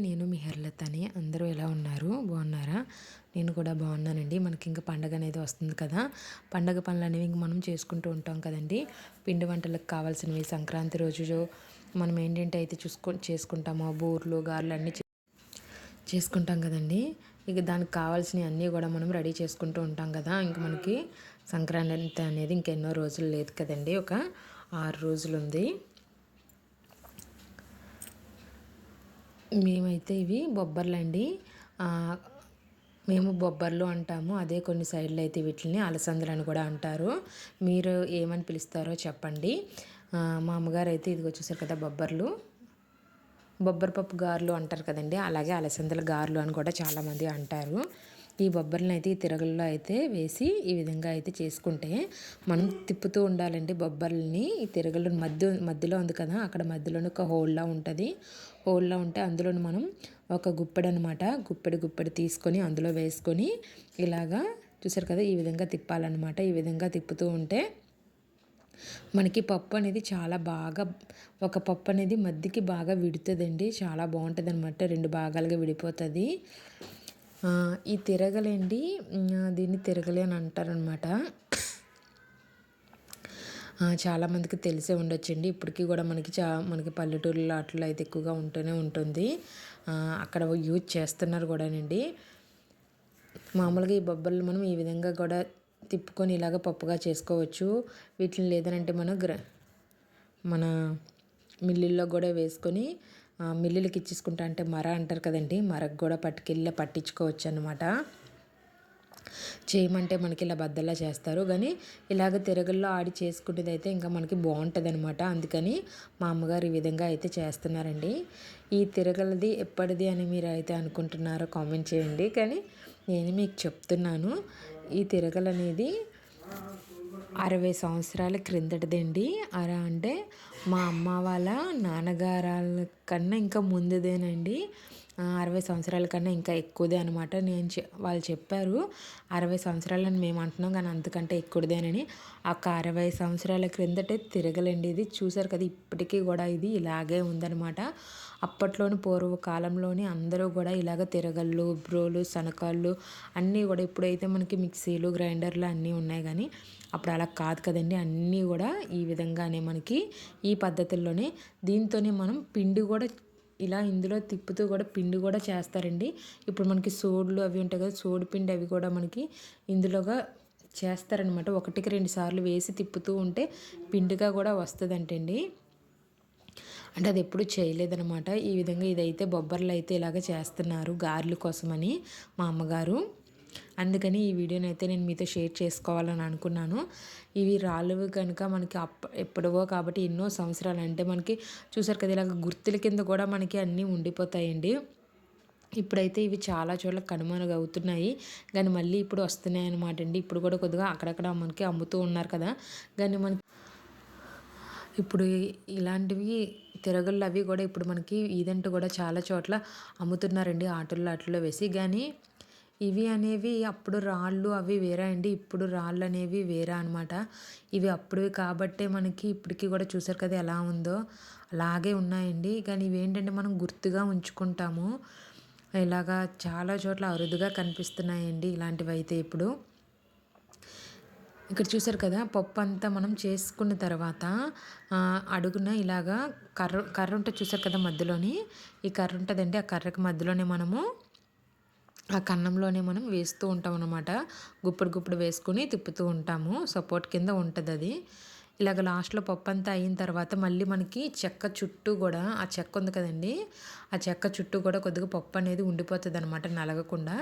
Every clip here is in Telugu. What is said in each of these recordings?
నేను మీ హెర్లతని. అందరూ ఎలా ఉన్నారు? బాగున్నారా? నేను కూడా బాగున్నానండి. మనకి ఇంకా పండగ అనేది వస్తుంది కదా! పండగ పనులనేవి ఇంక మనం చేసుకుంటూ ఉంటాం కదండీ! పిండి వంటలకు కావాల్సినవి సంక్రాంతి రోజు మనం ఏంటంటే అయితే చేసుకుంటామో బూర్లు, గారెలు అన్నీ చేసుకుంటాం కదండీ! ఇక దానికి కావాల్సినవి అన్నీ కూడా మనం రెడీ చేసుకుంటూ ఉంటాం కదా! ఇంక మనకి సంక్రాంతి అనేది ఇంకెన్నో రోజులు లేదు కదండీ! ఒక 6 రోజులుంది. మేమైతే ఇవి బొబ్బర్లండి. మేము బొబ్బర్లు అంటాము. అదే కొన్ని సైడ్‌లో అయితే వీటిని అలసందలని కూడా అంటారు. మీరు ఏమని పిలుస్తారో చెప్పండి. మా అమ్మగారైతే ఇదిగో చూసారు కదా బొబ్బర్లు. బొబ్బర పప్పు గారెలు అంటారు కదండీ! అలాగే అలసందల గారెలు అని కూడా చాలామంది అంటారు. ఈ బొబ్బర్లను అయితే ఈ తిరగల్లో అయితే వేసి ఈ విధంగా అయితే చేసుకుంటే మనం తిప్పుతూ ఉండాలండి బొబ్బర్లని. ఈ తిరగలు మధ్యలో ఉంది కదా! అక్కడ మధ్యలోనే ఒక హోల్‌లా ఉంటది. హోల్‌లా ఉంటే అందులోని మనం ఒక గుప్పెడనమాట. గుప్పెడు తీసుకొని అందులో వేసుకొని ఇలాగా చూసారు కదా! ఈ విధంగా తిప్పాలన్నమాట. ఈ విధంగా తిప్పుతూ ఉంటే మనకి పప్పు అనేది చాలా బాగా ఒక పప్పు అనేది మధ్యకి బాగా విడుతుందండి. చాలా బాగుంటుందన్నమాట. 2 భాగాలుగా విడిపోతుంది. ఈ తిరగలేండి దీన్ని తిరగలి అని అంటారనమాట. చాలామందికి తెలిసే ఉండొచ్చండి. ఇప్పటికీ కూడా మనకి పల్లెటూరులో అట్లా అయితే ఎక్కువగా ఉంటూనే ఉంటుంది. అక్కడ యూజ్ చేస్తున్నారు కూడానండి. మామూలుగా ఈ బొబ్బర్లు మనం ఈ విధంగా కూడా తిప్పుకొని ఇలాగ పప్పుగా చేసుకోవచ్చు. వీటిని లేదనంటే మన మిల్లుల్లో కూడా వేసుకొని మిల్లులకి ఇచ్చేసుకుంటా అంటే మర అంటారు కదండి, మరకు కూడా పట్టించుకోవచ్చు అనమాట. చేయమంటే మనకి ఇలా బద్దల్లా చేస్తారు కానీ ఇలాగ తిరగల్లో ఆడి చేసుకునేది అయితే ఇంకా మనకి బాగుంటుంది అనమాట. అందుకని మా అమ్మగారు ఈ విధంగా అయితే చేస్తున్నారండి. ఈ తిరగలది ఎప్పటిది అని మీరు అయితే అనుకుంటున్నారో కామెంట్ చేయండి. కానీ నేను మీకు చెప్తున్నాను, ఈ తిరగలు అనేది 60 సంవత్సరాల క్రిందటిదండి. అంటే మా అమ్మ వాళ్ళ నాన్నగారాల కన్నా ఇంకా ముందుదేనండి. 60 సంవత్సరాల కన్నా ఇంకా ఎక్కువదే అనమాట. వాళ్ళు చెప్పారు 60 సంవత్సరాలని మేము అంటున్నాం కానీ అంతకంటే ఎక్కువదేనని. ఒక 60 సంవత్సరాల క్రిందటే తిరగలండి ఇది. చూసారు కదా ఇప్పటికీ కూడా ఇది ఇలాగే ఉందనమాట. అప్పట్లోని పూర్వకాలంలోని అందరూ కూడా ఇలాగ తిరగళ్ళు, బ్రోలు, సనకాళ్ళు అన్నీ కూడా ఇప్పుడైతే మనకి మిక్సీలు, గ్రైండర్లు అన్నీ ఉన్నాయి కానీ అప్పుడు అలా కాదు కదండి. అన్నీ కూడా ఈ విధంగానే మనకి ఈ పద్ధతుల్లోనే దీంతోనే మనం పిండి కూడా ఇలా ఇందులో తిప్పుతూ కూడా పిండి కూడా చేస్తారండి. ఇప్పుడు మనకి సోడ్లు అవి ఉంటాయి కదా, సోడి పిండి అవి కూడా మనకి ఇందులోగా చేస్తారనమాట. 1కి 2 సార్లు వేసి తిప్పుతూ ఉంటే పిండిగా కూడా వస్తుందంటండి. అంటే అది ఎప్పుడు చేయలేదనమాట. ఈ విధంగా ఇదైతే బొబ్బర్లు అయితే ఇలాగ చేస్తున్నారు గారెల కోసమని మా అమ్మగారు. అందుకని ఈ వీడియోని అయితే నేను మీతో షేర్ చేసుకోవాలని అనుకున్నాను. ఇవి రాళ్ళవి కనుక మనకి ఎప్పుడవో కాబట్టి ఎన్నో సంవత్సరాలు అంటే మనకి చూసారు కదా ఇలాగ గుర్తుల కింద కూడా మనకి అన్నీ ఉండిపోతాయండి. ఇప్పుడైతే ఇవి చాలా చోట్ల కనుమరుగవుతున్నాయి కానీ మళ్ళీ ఇప్పుడు వస్తున్నాయి అనమాట అండి. ఇప్పుడు కూడా కొద్దిగా అక్కడక్కడ మనకి అమ్ముతూ ఉన్నారు కదా. కానీ మనకి ఇప్పుడు ఇలాంటివి తిరగళ్ళు అవి కూడా ఇప్పుడు మనకి ఈదంటూ కూడా చాలా చోట్ల అమ్ముతున్నారండి ఆటోల్లో వేసి. కానీ ఇవి అనేవి అప్పుడు రాళ్ళు అవి వేరే అండి. ఇప్పుడు రాళ్ళు అనేవి వేరే అనమాట. ఇవి అప్పుడువి కాబట్టే మనకి ఇప్పటికీ కూడా చూసారు కదా ఎలా ఉందో అలాగే ఉన్నాయండి. కానీ ఇవేంటంటే మనం గుర్తుగా ఉంచుకుంటాము. ఇలాగా చాలా చోట్ల అరుదుగా కనిపిస్తున్నాయండి ఇలాంటివి అయితే ఇప్పుడు. ఇక్కడ చూసారు కదా పప్పు అంతా మనం చేసుకున్న తర్వాత అడుగున ఇలాగా కర్ర ఉంటుంది చూసారు కదా మధ్యలోని. ఈ కర్ర ఉంటుందండి. ఆ కర్రకి మధ్యలోనే మనము ఆ కన్నంలోనే మనం వేస్తూ ఉంటాం అనమాట. గుప్పుడు వేసుకుని తిప్పుతూ ఉంటాము. సపోర్ట్ కింద ఉంటుంది అది. ఇలాగ లాస్ట్లో పప్పు అంతా అయిన తర్వాత మళ్ళీ మనకి చెక్క చుట్టూ కూడా ఆ చెక్క ఉంది కదండి, ఆ చెక్క చుట్టూ కూడా కొద్దిగా పప్పు అనేది ఉండిపోతుంది అనమాట నలగకుండా.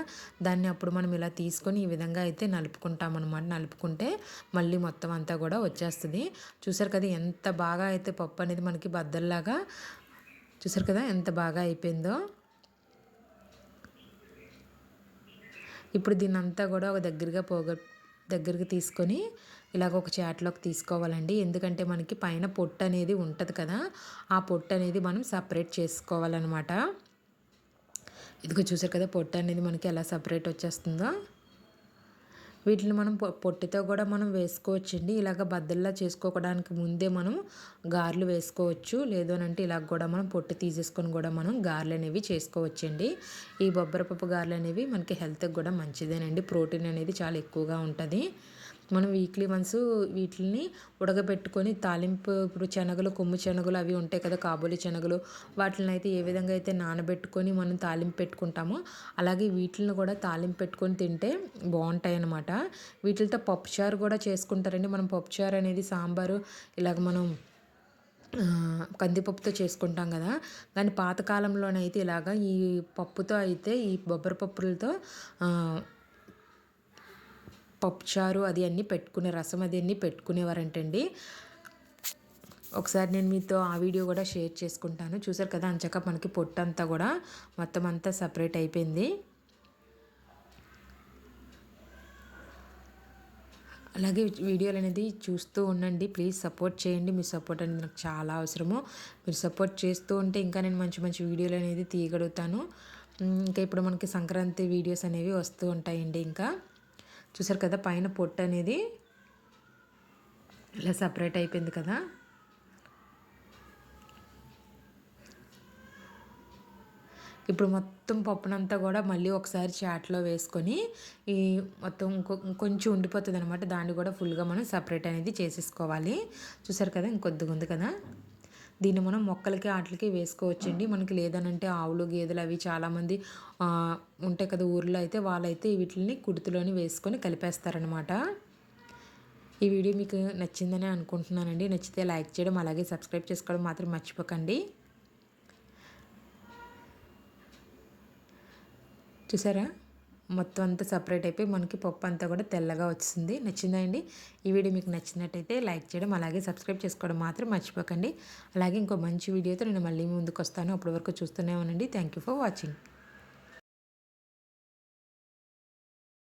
దాన్ని అప్పుడు మనం ఇలా తీసుకొని ఈ విధంగా అయితే నలుపుకుంటాం అనమాట. నలుపుకుంటే మళ్ళీ మొత్తం అంతా కూడా వచ్చేస్తుంది. చూసారు కదా ఎంత బాగా అయితే పప్పు అనేది మనకి బద్దల్లాగా చూసారు కదా ఎంత బాగా అయిపోయిందో. ఇప్పుడు దీన్నంతా కూడా ఒక దగ్గరికి తీసుకొని ఇలాగ ఒక చాట్లోకి తీసుకోవాలండి. ఎందుకంటే మనకి పైన పొట్టు అనేది ఉంటుంది కదా, ఆ పొట్టు అనేది మనం సపరేట్ చేసుకోవాలన్నమాట. ఇదిగో చూసారు కదా పొట్టు అనేది మనకి ఎలా సపరేట్ వచ్చేస్తుందో. వీటిని మనం పొట్టుతో కూడా మనం వేసుకోవచ్చండి. ఇలాగ బద్దల్లా చేసుకోవడానికి ముందే మనం గారెలు వేసుకోవచ్చు. లేదు అనంటే ఇలాగ కూడా మనం పొట్టు తీసేసుకొని కూడా మనం గారెలు అనేవి చేసుకోవచ్చండి. ఈ బొబ్బరపప్పు గారెలు అనేవి మనకి హెల్త్కి కూడా మంచిదేనండి. ప్రోటీన్ అనేది చాలా ఎక్కువగా ఉంటుంది. మనం వీక్లీ వన్స్ వీటిని ఉడకబెట్టుకొని తాలింపు ఇప్పుడు శనగలు, కొమ్ము శనగలు అవి ఉంటాయి కదా, కాబూలి శనగలు, వాటిని అయితే ఏ విధంగా అయితే నానబెట్టుకొని మనం తాలింపు పెట్టుకుంటామో అలాగే వీటిని కూడా తాలింపు పెట్టుకొని తింటే బాగుంటాయి అన్నమాట. వీటితో పప్పుచారు కూడా చేసుకుంటారండి. మనం పప్పుచారు అనేది సాంబారు ఇలాగ మనం కందిపప్పుతో చేసుకుంటాం కదా, కానీ పాతకాలంలోనైతే ఇలాగ ఈ పప్పుతో అయితే ఈ బొబ్బరి పప్పులతో పప్పుచారు అది అన్నీ పెట్టుకునే రసం అది అన్నీ పెట్టుకునేవారంటండి. ఒకసారి నేను మీతో ఆ వీడియో కూడా షేర్ చేసుకుంటాను. చూసారు కదా, అంచక మనకి పొట్టు అంతా కూడా మొత్తం అంతా సపరేట్ అయిపోయింది. అలాగే వీడియోలు అనేది చూస్తూ ఉండండి. ప్లీజ్ సపోర్ట్ చేయండి. మీ సపోర్ట్ అనేది నాకు చాలా అవసరము. మీరు సపోర్ట్ చేస్తూ ఉంటే ఇంకా నేను మంచి మంచి వీడియోలు అనేది తీయగలుగుతాను. ఇంకా ఇప్పుడు మనకి సంక్రాంతి వీడియోస్ అనేవి వస్తూ ఉంటాయండి. ఇంకా చూసారు కదా, పైన పొట్టు అనేది ఇలా సపరేట్ అయిపోయింది కదా. ఇప్పుడు మొత్తం పప్పునంతా కూడా మళ్ళీ ఒకసారి చాట్లో వేసుకొని ఈ మొత్తం కొంచెం ఉండిపోతుంది అనమాట. దాన్ని కూడా ఫుల్గా మనం సపరేట్ అనేది చేసేసుకోవాలి. చూసారు కదా, ఇంకొద్దిగా ఉంది కదా. దీన్ని మనం మొక్కలకి వాటికి వేసుకోవచ్చండి. మనకి లేదనంటే ఆవులు గేదెలు అవి చాలామంది ఉంటాయి కదా ఊర్లో, అయితే వాళ్ళైతే వీటిని కుడితిలోని వేసుకొని కలిపేస్తారనమాట. ఈ వీడియో మీకు నచ్చిందని అనుకుంటున్నానండి. నచ్చితే లైక్ చేయడం అలాగే సబ్స్క్రైబ్ చేసుకోవడం మాత్రం మర్చిపోకండి. చూసారా, మొత్తం అంతా సపరేట్ అయిపోయి మనకి పప్పు అంతా కూడా తెల్లగా వచ్చింది. నచ్చిందా అండి? ఈ వీడియో మీకు నచ్చినట్టయితే లైక్ చేయడం అలాగే సబ్స్క్రైబ్ చేసుకోవడం మాత్రం మర్చిపోకండి. అలాగే ఇంకో మంచి వీడియోతో నేను మళ్ళీ ముందుకు వస్తాను. అప్పటి వరకు చూస్తూనే ఉండండి. Thank you for watching.